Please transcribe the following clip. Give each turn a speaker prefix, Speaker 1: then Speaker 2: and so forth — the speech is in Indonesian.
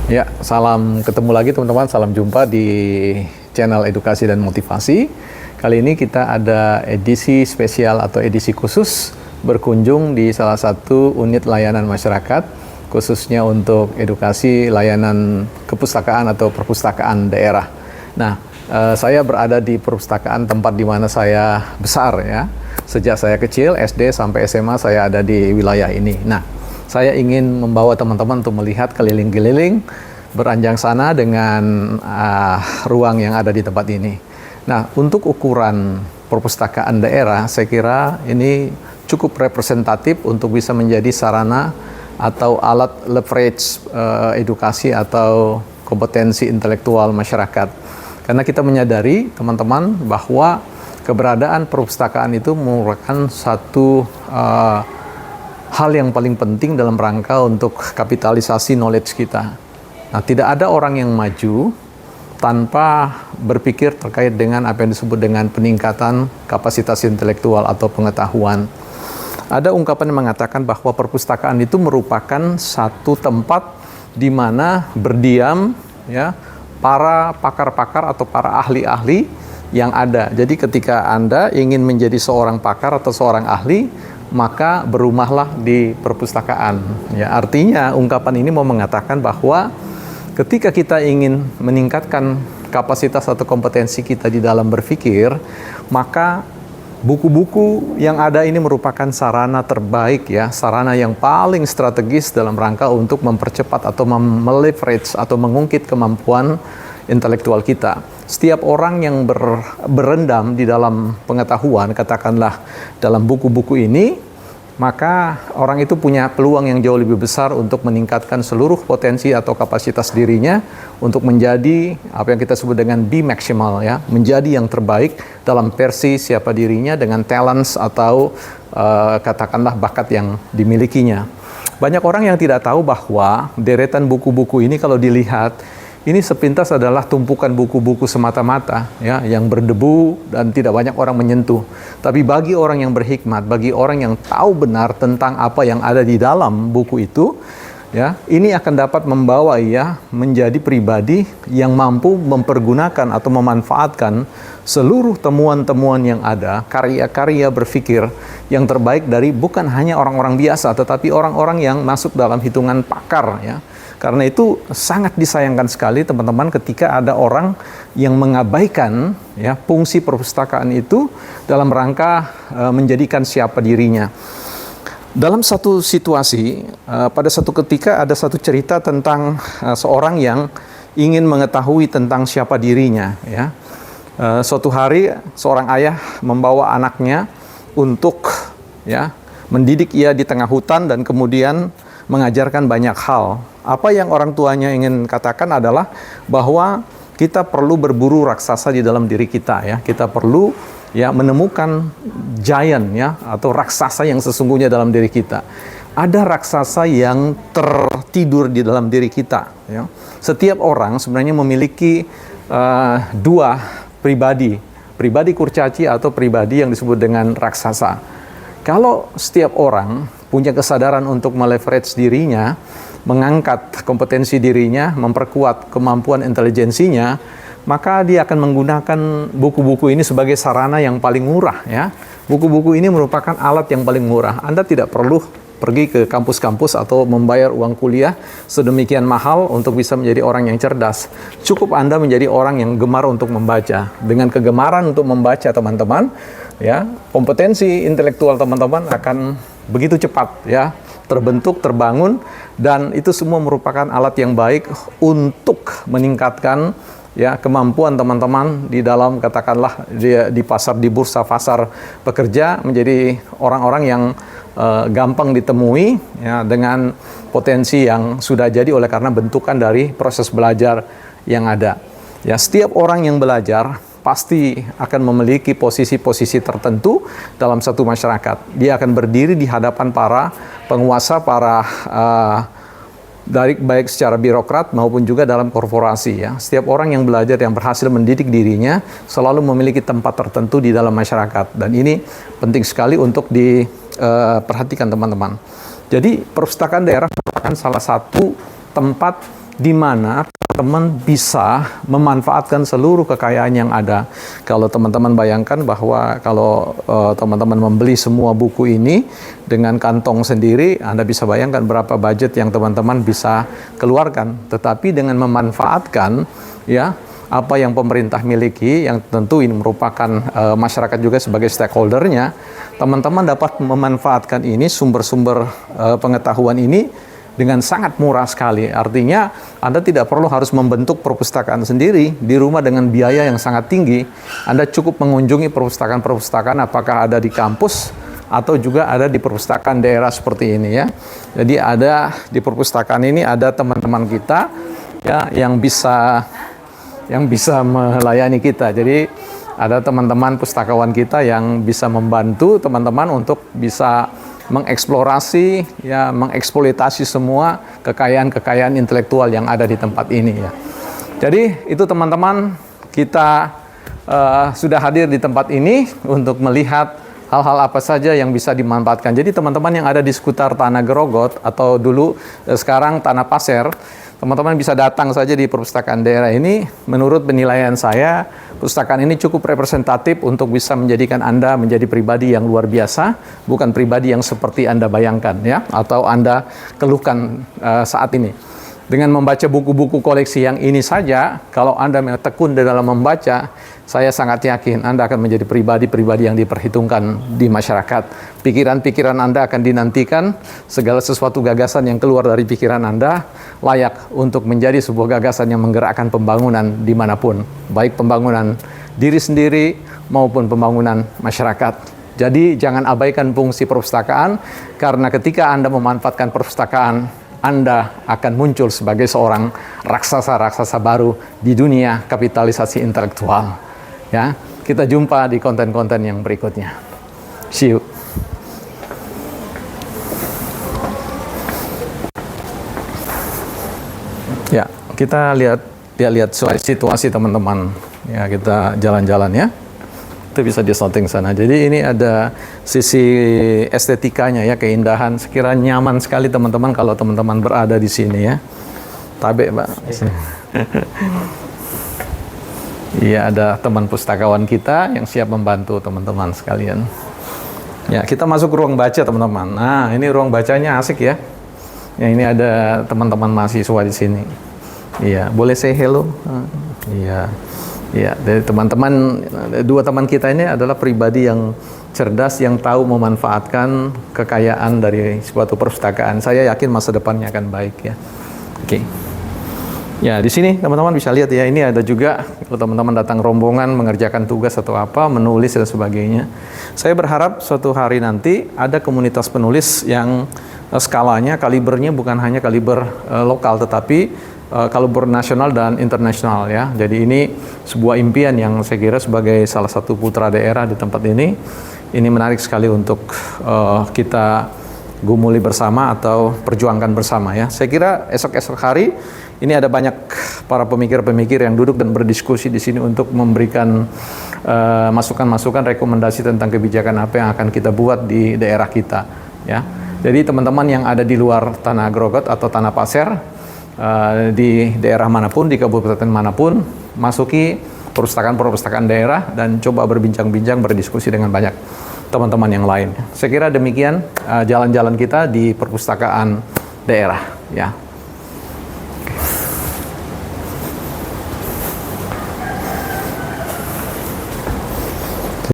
Speaker 1: Ya, salam ketemu lagi teman-teman, salam jumpa di channel Edukasi dan Motivasi. Kali ini kita ada edisi spesial atau edisi khusus berkunjung di salah satu unit layanan masyarakat, khususnya untuk edukasi layanan kepustakaan atau perpustakaan daerah. Nah, saya berada di perpustakaan tempat di mana saya besar ya. Sejak saya kecil, SD sampai SMA saya ada di wilayah ini. Nah, saya ingin membawa teman-teman untuk melihat keliling-keliling, beranjang sana dengan ruang yang ada di tempat ini. Nah, untuk ukuran perpustakaan daerah, saya kira ini cukup representatif untuk bisa menjadi sarana atau alat leverage edukasi atau kompetensi intelektual masyarakat. Karena kita menyadari, teman-teman, bahwa keberadaan perpustakaan itu merupakan satu hal yang paling penting dalam rangka untuk kapitalisasi knowledge kita. Nah, tidak ada orang yang maju tanpa berpikir terkait dengan apa yang disebut dengan peningkatan kapasitas intelektual atau pengetahuan. Ada ungkapan yang mengatakan bahwa perpustakaan itu merupakan satu tempat di mana berdiam ya para pakar-pakar atau para ahli-ahli yang ada. Jadi ketika Anda ingin menjadi seorang pakar atau seorang ahli, maka berumahlah di perpustakaan. Ya, artinya ungkapan ini mau mengatakan bahwa ketika kita ingin meningkatkan kapasitas atau kompetensi kita di dalam berpikir, maka buku-buku yang ada ini merupakan sarana terbaik ya, sarana yang paling strategis dalam rangka untuk mempercepat atau meleverage atau mengungkit kemampuan intelektual kita. Setiap orang yang berendam di dalam pengetahuan, katakanlah dalam buku-buku ini, maka orang itu punya peluang yang jauh lebih besar untuk meningkatkan seluruh potensi atau kapasitas dirinya untuk menjadi apa yang kita sebut dengan be maximal ya, menjadi yang terbaik dalam versi siapa dirinya dengan talents atau katakanlah bakat yang dimilikinya. Banyak orang yang tidak tahu bahwa deretan buku-buku ini kalau dilihat ini sepintas adalah tumpukan buku-buku semata-mata ya, yang berdebu dan tidak banyak orang menyentuh. Tapi bagi orang yang berhikmat, bagi orang yang tahu benar tentang apa yang ada di dalam buku itu, ya, ini akan dapat membawa ia menjadi pribadi yang mampu mempergunakan atau memanfaatkan seluruh temuan-temuan yang ada, karya-karya berpikir yang terbaik dari bukan hanya orang-orang biasa, tetapi orang-orang yang masuk dalam hitungan pakar ya. Karena itu sangat disayangkan sekali teman-teman ketika ada orang yang mengabaikan ya fungsi perpustakaan itu dalam rangka menjadikan siapa dirinya. Dalam satu situasi, pada satu ketika ada satu cerita tentang seorang yang ingin mengetahui tentang siapa dirinya ya. Suatu hari seorang ayah membawa anaknya untuk ya mendidik ia di tengah hutan dan kemudian mengajarkan banyak hal. Apa yang orang tuanya ingin katakan adalah bahwa kita perlu berburu raksasa di dalam diri kita ya. Kita perlu ya menemukan giant ya atau raksasa yang sesungguhnya dalam diri kita. Ada raksasa yang tertidur di dalam diri kita ya. Setiap orang sebenarnya memiliki dua pribadi kurcaci atau pribadi yang disebut dengan raksasa. Kalau setiap orang punya kesadaran untuk meleverage dirinya, mengangkat kompetensi dirinya, memperkuat kemampuan intelijensinya, maka dia akan menggunakan buku-buku ini sebagai sarana yang paling murah ya. Buku-buku ini merupakan alat yang paling murah. Anda tidak perlu pergi ke kampus-kampus atau membayar uang kuliah sedemikian mahal untuk bisa menjadi orang yang cerdas. Cukup Anda menjadi orang yang gemar untuk membaca. Dengan kegemaran untuk membaca teman-teman, ya, kompetensi intelektual teman-teman akan begitu cepat ya terbentuk, terbangun, dan itu semua merupakan alat yang baik untuk meningkatkan ya kemampuan teman-teman di dalam katakanlah di pasar, di bursa pasar pekerja, menjadi orang-orang yang gampang ditemui ya dengan potensi yang sudah jadi oleh karena bentukan dari proses belajar yang ada. Ya, setiap orang yang belajar pasti akan memiliki posisi-posisi tertentu dalam satu masyarakat. Dia akan berdiri di hadapan para penguasa, para baik secara birokrat maupun juga dalam korporasi ya. Setiap orang yang belajar, yang berhasil mendidik dirinya selalu memiliki tempat tertentu di dalam masyarakat, dan ini penting sekali untuk diperhatikan teman-teman. Jadi perpustakaan daerah merupakan salah satu tempat di mana teman bisa memanfaatkan seluruh kekayaan yang ada. Kalau teman-teman bayangkan bahwa kalau teman-teman membeli semua buku ini dengan kantong sendiri, Anda bisa bayangkan berapa budget yang teman-teman bisa keluarkan. Tetapi dengan memanfaatkan ya apa yang pemerintah miliki, yang tentu ini merupakan masyarakat juga sebagai stakeholdernya, teman-teman dapat memanfaatkan ini sumber-sumber pengetahuan ini dengan sangat murah sekali. Artinya Anda tidak perlu harus membentuk perpustakaan sendiri di rumah dengan biaya yang sangat tinggi. Anda cukup mengunjungi perpustakaan-perpustakaan apakah ada di kampus atau juga ada di perpustakaan daerah seperti ini ya. Jadi ada di perpustakaan ini ada teman-teman kita ya yang bisa melayani kita. Jadi ada teman-teman pustakawan kita yang bisa membantu teman-teman untuk bisa mengeksplorasi, ya, mengeksploitasi semua kekayaan-kekayaan intelektual yang ada di tempat ini. Ya. Jadi itu teman-teman, kita sudah hadir di tempat ini untuk melihat hal-hal apa saja yang bisa dimanfaatkan. Jadi teman-teman yang ada di sekitar Tanah Grogot atau dulu sekarang Tanah Pasir, teman-teman bisa datang saja di perpustakaan daerah ini. Menurut penilaian saya, perpustakaan ini cukup representatif untuk bisa menjadikan Anda menjadi pribadi yang luar biasa, bukan pribadi yang seperti Anda bayangkan ya, atau Anda keluhkan saat ini. Dengan membaca buku-buku koleksi yang ini saja, kalau Anda tekun dalam membaca, saya sangat yakin Anda akan menjadi pribadi-pribadi yang diperhitungkan di masyarakat. Pikiran-pikiran Anda akan dinantikan, segala sesuatu gagasan yang keluar dari pikiran Anda layak untuk menjadi sebuah gagasan yang menggerakkan pembangunan dimanapun, baik pembangunan diri sendiri maupun pembangunan masyarakat. Jadi jangan abaikan fungsi perpustakaan, karena ketika Anda memanfaatkan perpustakaan, Anda akan muncul sebagai seorang raksasa-raksasa baru di dunia kapitalisasi intelektual. Ya, kita jumpa di konten-konten yang berikutnya. See you. Ya, kita lihat situasi teman-teman. Ya, kita jalan-jalan ya. Itu bisa di setting sana. Jadi ini ada sisi estetikanya ya, keindahan. Sekiranya nyaman sekali teman-teman kalau teman-teman berada di sini ya. Tabe, Pak. Iya, ada teman pustakawan kita yang siap membantu teman-teman sekalian. Ya, kita masuk ruang baca teman-teman. Nah, ini ruang bacanya asik ya. Ya, ini ada teman-teman mahasiswa di sini. Iya, boleh say hello? Iya. Ya, dari teman-teman, dua teman kita ini adalah pribadi yang cerdas, yang tahu memanfaatkan kekayaan dari suatu perpustakaan. Saya yakin masa depannya akan baik ya. Oke. Ya, di sini teman-teman bisa lihat ya, ini ada juga kalau teman-teman datang rombongan mengerjakan tugas atau apa, menulis dan sebagainya. Saya berharap suatu hari nanti ada komunitas penulis yang skalanya, kalibernya bukan hanya kaliber lokal, tetapi kaliber nasional dan internasional ya. Jadi ini sebuah impian yang saya kira sebagai salah satu putra daerah di tempat ini menarik sekali untuk kita gumuli bersama atau perjuangkan bersama ya. Saya kira esok-esok hari ini ada banyak para pemikir-pemikir yang duduk dan berdiskusi di sini untuk memberikan masukan-masukan, rekomendasi tentang kebijakan apa yang akan kita buat di daerah kita ya. Jadi teman-teman yang ada di luar Tanah Grogot atau Tanah Pasir, di daerah manapun, di kabupaten manapun, masuki perpustakaan-perpustakaan daerah dan coba berbincang-bincang, berdiskusi dengan banyak teman-teman yang lain. Saya kira demikian jalan-jalan kita di perpustakaan daerah ya.